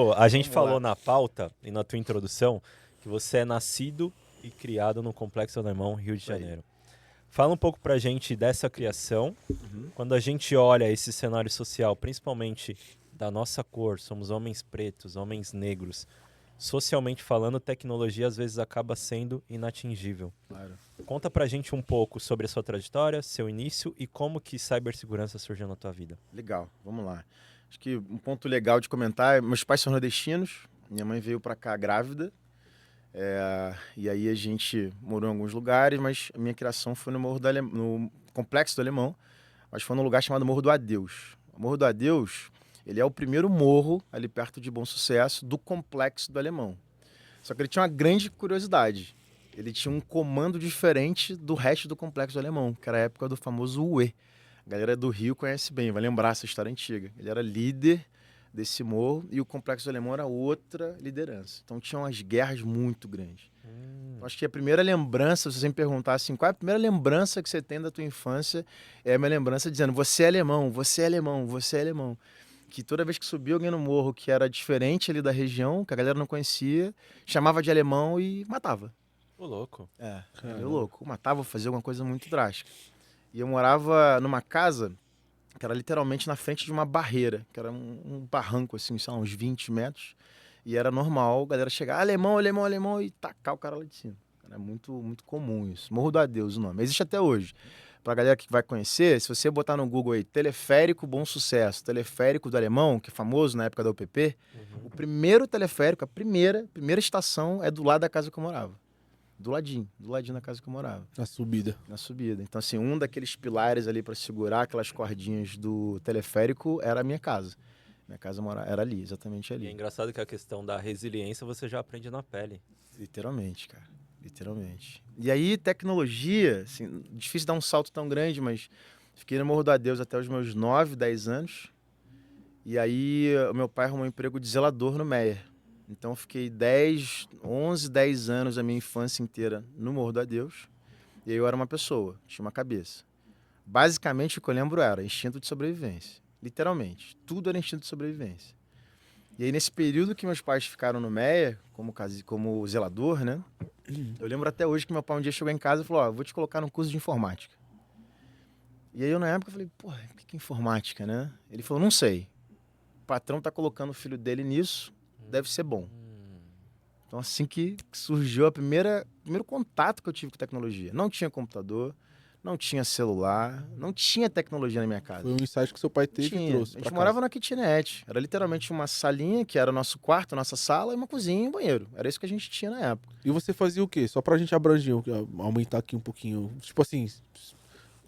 Pô, a gente Vamos falou lá. na pauta e na tua introdução que você é nascido e criado no Complexo Alemão, Rio de Isso aí. Janeiro. Fala um pouco pra gente dessa criação. Uhum. Quando a gente olha esse cenário social, principalmente da nossa cor, somos homens pretos, homens negros. Socialmente falando, tecnologia às vezes acaba sendo inatingível. Claro. Conta pra gente um pouco sobre a sua trajetória, seu início e como que cibersegurança surgiu na tua vida. Legal, vamos lá. Acho que um ponto legal de comentar, meus pais são nordestinos, minha mãe veio para cá grávida, e aí a gente morou em alguns lugares, mas a minha criação foi no Complexo do Alemão, mas foi num lugar chamado Morro do Adeus. O Morro do Adeus, ele é o primeiro morro ali perto de Bom Sucesso do Complexo do Alemão. Só que ele tinha uma grande curiosidade. Ele tinha um comando diferente do resto do Complexo do Alemão, que era a época do famoso UE. A galera do Rio conhece bem, vai lembrar essa história antiga. Ele era líder desse morro e o Complexo do Alemão era outra liderança. Então tinha umas guerras muito grandes. Então, acho que a primeira lembrança, se você me perguntar assim, qual é a primeira lembrança que você tem da tua infância, é a minha lembrança dizendo, você é alemão, você é alemão, você é alemão. Que toda vez que subia alguém no morro que era diferente ali da região, que a galera não conhecia, chamava de alemão e matava. Ô, louco. É meio louco. Matava, fazia alguma coisa muito drástica. E eu morava numa casa que era literalmente na frente de uma barreira, que era um barranco, assim, sei lá, uns 20 metros. E era normal a galera chegar, alemão, alemão, alemão, e tacar o cara lá de cima. Era muito, muito comum isso. Morro do Adeus o nome. Existe até hoje. Pra galera que vai conhecer, se você botar no Google aí, Teleférico Bom Sucesso, Teleférico do Alemão, que é famoso na época da UPP, o primeiro teleférico, a primeira estação é do lado da casa que eu morava. Do ladinho da casa que eu morava. Na subida. Na subida. Então, assim, um daqueles pilares ali para segurar aquelas cordinhas do teleférico era a minha casa. Minha casa era ali, exatamente E é ali. engraçado que a questão da resiliência você já aprende na pele. Literalmente, cara. Literalmente. E aí, tecnologia, assim, difícil dar um salto tão grande, mas fiquei no Morro do Adeus até os meus 9, 10 anos. E aí, o meu pai arrumou um emprego de zelador no Meier. Então, eu fiquei 10 anos da minha infância inteira no Morro do Adeus. E aí eu era uma pessoa, tinha uma cabeça. Basicamente, o que eu lembro era instinto de sobrevivência. Literalmente. Tudo era instinto de sobrevivência. E aí, nesse período que meus pais ficaram no MEA, como zelador, né? Eu lembro até hoje que meu pai um dia chegou em casa e falou, ó, vou te colocar no curso de informática. E aí eu, na época, falei, porra, o que é informática, né? Ele falou, não sei. O patrão tá colocando o filho dele nisso, deve ser bom. Então, assim que surgiu o primeiro contato que eu tive com tecnologia. Não tinha computador, não tinha celular, não tinha tecnologia na minha casa. Foi um insight que seu pai teve e Tinha. trouxe A pra gente casa. morava na kitnet. Era literalmente uma salinha, que era o nosso quarto, nossa sala, e uma cozinha e um banheiro. Era isso que a gente tinha na época. E você fazia o quê? Só pra gente abranger, aumentar aqui um pouquinho. Tipo assim,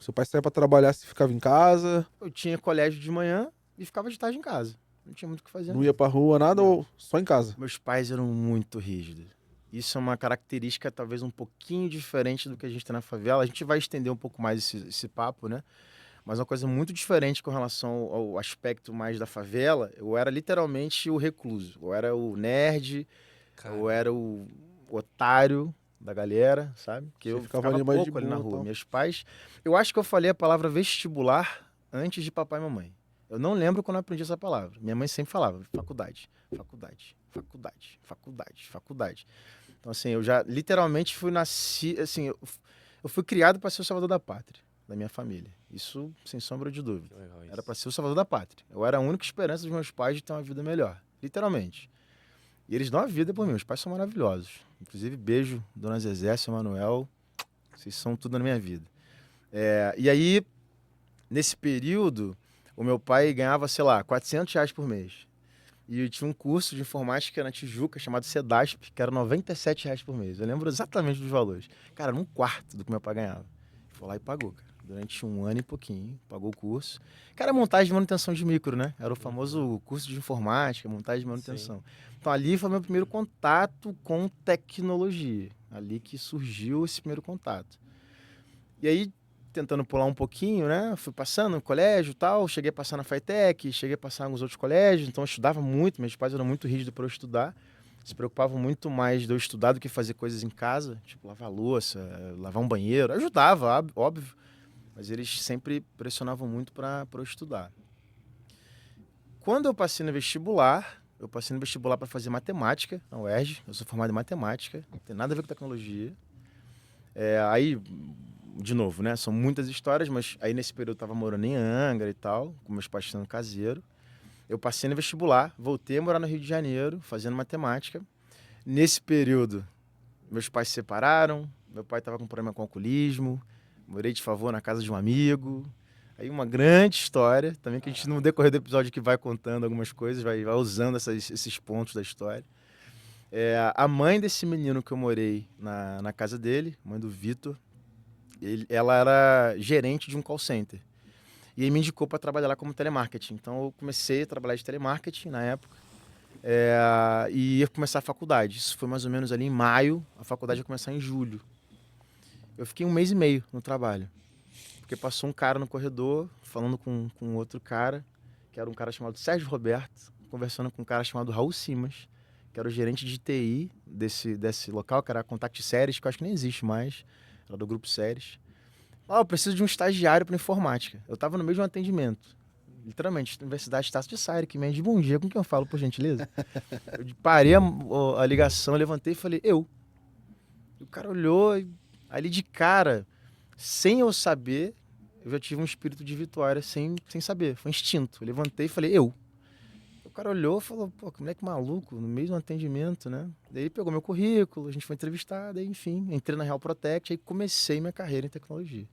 seu pai saía pra trabalhar, você ficava em casa, Eu tinha colégio de manhã e ficava de tarde em casa. Não tinha muito o que fazer. não ia pra rua, nada, ou só em casa? Meus pais eram muito rígidos. Isso é uma característica talvez um pouquinho diferente do que a gente tem na favela. A gente vai estender um pouco mais esse papo, né? Mas uma coisa muito diferente com relação ao aspecto mais da favela, eu era literalmente o recluso. Eu era o nerd, eu era o otário da galera, sabe? Porque Você eu ficava ficava ali mais de pouco ali na boa e rua. tal. Meus pais... Eu acho que eu falei a palavra vestibular antes de papai e mamãe. Eu não lembro quando eu aprendi essa palavra. Minha mãe sempre falava faculdade, faculdade, faculdade, faculdade, faculdade. Então, assim, eu já literalmente assim, eu fui criado para ser o salvador da pátria, da minha família. Isso, sem sombra de dúvida. Que legal isso. Era para ser o salvador da pátria. Eu era a única esperança dos meus pais de ter uma vida melhor, literalmente. E eles dão a vida por mim, meus pais são maravilhosos. Inclusive, beijo, Dona Zezé, seu Manuel, vocês são tudo na minha vida. E aí, nesse período, o meu pai ganhava, sei lá, R$ 400 por mês. E eu tinha um curso de informática na Tijuca chamado CEDASP, que era R$ 97 por mês. Eu lembro exatamente dos valores. Cara, era um quarto do que meu pai ganhava. Foi lá e pagou, cara. Durante um ano e pouquinho, pagou o curso. Cara, montagem de manutenção de micro, né? Era o famoso curso de informática, montagem de manutenção. Sim. Então ali foi meu primeiro contato com tecnologia. Ali que surgiu esse primeiro contato. E aí, tentando pular um pouquinho, né? Fui passando no colégio e tal, cheguei a passar na FATEC, cheguei a passar em alguns outros colégios, então eu estudava muito, meus pais eram muito rígidos para eu estudar, se preocupavam muito mais de eu estudar do que fazer coisas em casa, tipo lavar louça, lavar um banheiro, ajudava, óbvio, mas eles sempre pressionavam muito para eu estudar. Quando eu passei no vestibular, eu passei no vestibular para fazer matemática na UERJ. Eu sou formado em matemática, não tem nada a ver com tecnologia. Aí, de novo, né? São muitas histórias, mas aí nesse período eu estava morando em Angra e tal, com meus pais sendo caseiro. Eu passei no vestibular, voltei a morar no Rio de Janeiro, fazendo matemática. Nesse período, meus pais se separaram, meu pai estava com problema com alcoolismo, morei de favor na casa de um amigo. Aí uma grande história, também que a gente no decorrer do episódio que vai contando algumas coisas, vai usando esses pontos da história. A mãe desse menino que eu morei na casa dele, mãe do Vitor, ela era gerente de um call center. E aí me indicou para trabalhar lá como telemarketing. Então eu comecei a trabalhar de telemarketing na época. E ia começar a faculdade. Isso foi mais ou menos ali em maio, a faculdade ia começar em julho. Eu fiquei 1 mês e meio no trabalho. Porque passou um cara no corredor, falando com outro cara, que era um cara chamado Sérgio Roberto, conversando com um cara chamado Raul Simas, que era o gerente de TI desse local, que era a Contact Séries, que eu acho que nem existe mais, era do grupo Séries. Eu preciso de um estagiário para informática. Eu estava no meio de um atendimento. Literalmente, Universidade Estácio de Sá, que me de bom dia, com quem eu falo, por gentileza? Eu parei a ligação, levantei e falei, eu. E o cara olhou, e ali de cara, sem eu saber, eu já tive um espírito de vitória, sem saber, foi instinto. Eu levantei e falei, eu. O cara olhou e falou, pô, que moleque maluco, no meio de um atendimento, né? Daí ele pegou meu currículo, a gente foi entrevistado, aí, enfim, entrei na Real Protect, aí comecei minha carreira em tecnologia.